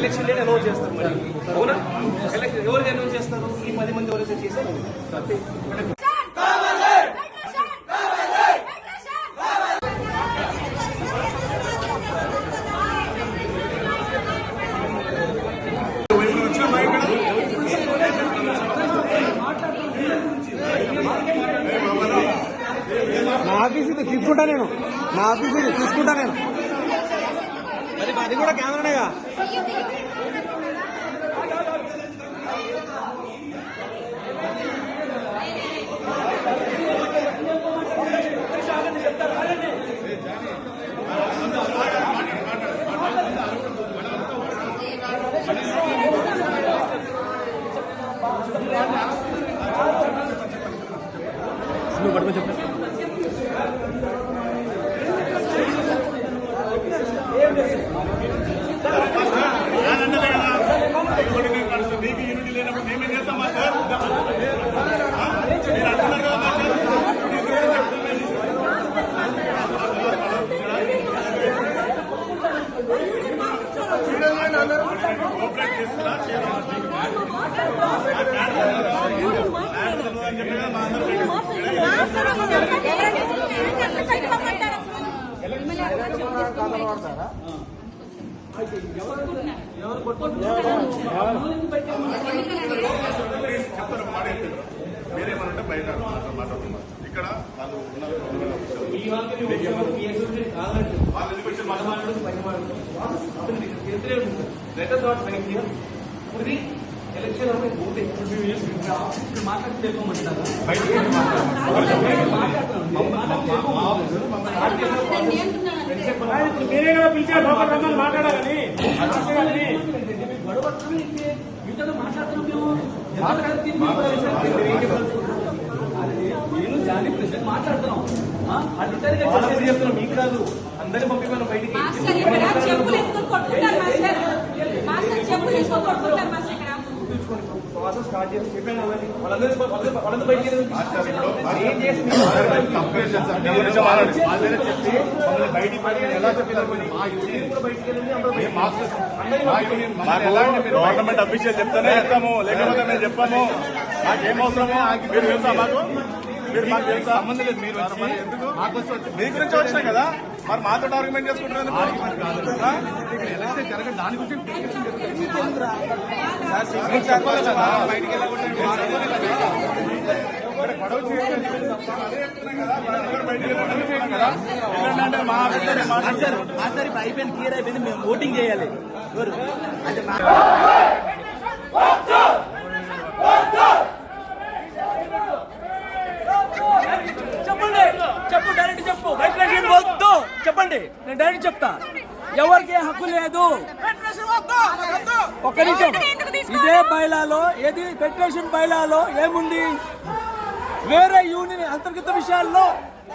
Election లేని announce చేస్తారు మరి అవునా? ఎలక్షన్ ఎవరు అనౌన్స్ చేస్తారు? ఈ 10 మంది ఎవరైతే చేశారు అంతే. నా ఆఫీస్ ఇది తీసుకుంటా నేను, నా ఆఫీస్ ఇది తీసుకుంటా నేను. అది కూడా కెమెరానేగా. మీకు యూనిటీ లేనప్పుడు మేమేం చేస్తాం సార్? మీరు అంటున్నారు కదా కోఆపరేట్ చేస్తున్నా మీరేమనంటే బయట మాట్లాడుతున్నారు. ఇక్కడ వాళ్ళు ఉన్నారు, ఎలక్షన్ మాట్లాడి తెలుపమంటారా? మీరే కదా పిలిచారు మాట్లాడాలని. మీతో మాట్లాడుతున్నాం నేను జానీ ప్రెసిడెంట్ మాట్లాడుతున్నాం. అధికారిగా చెప్తున్నాం, మీకు కాదు అందరినీ పంపిపోయిన బయటికి. ప్రాసెస్ స్టార్ట్ చేసి చెప్పాను వాళ్ళందరూ బయటికి ఏం చేసి గవర్నమెంట్ అఫీషియల్ చెప్తానే చెప్తాము, లేకపోతే మేము చెప్పాము. మాకేం అవసరమో మీరు తెలుసా మాకు? మీరు మాకు తెలుసా? సంబంధం లేదు. మీరు వచ్చి మీ గురించి వచ్చినాయి కదా, మరి మాతో ఆర్గ్యుమెంట్ చేసుకుంటున్నారు. దాని గురించి చెప్పాలి కదా, బయటికి వెళ్ళకుండా గొడవ చేయాలి కదా. ఎందుకంటే మా అయిపోయింది, క్లియర్ అయిపోయింది. మేము ఓటింగ్ చేయాలి. చెప్పు డైరెక్ట్ చెప్పు. వెంకటేశ్వర వద్దు చెప్పండి, నేను డైరెక్ట్ చెప్తా. ఎవరికి హక్కు లేదు. ఒక్క నిమిషం. ఇదే బైలాలో ఏది ఫెడరేషన్ బైలాలో ఏముంది? వేరే యూనియన్ అంతర్గత విషయాల్లో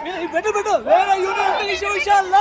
వేరే యూనియన్ అంతర్గత విషయాల్లో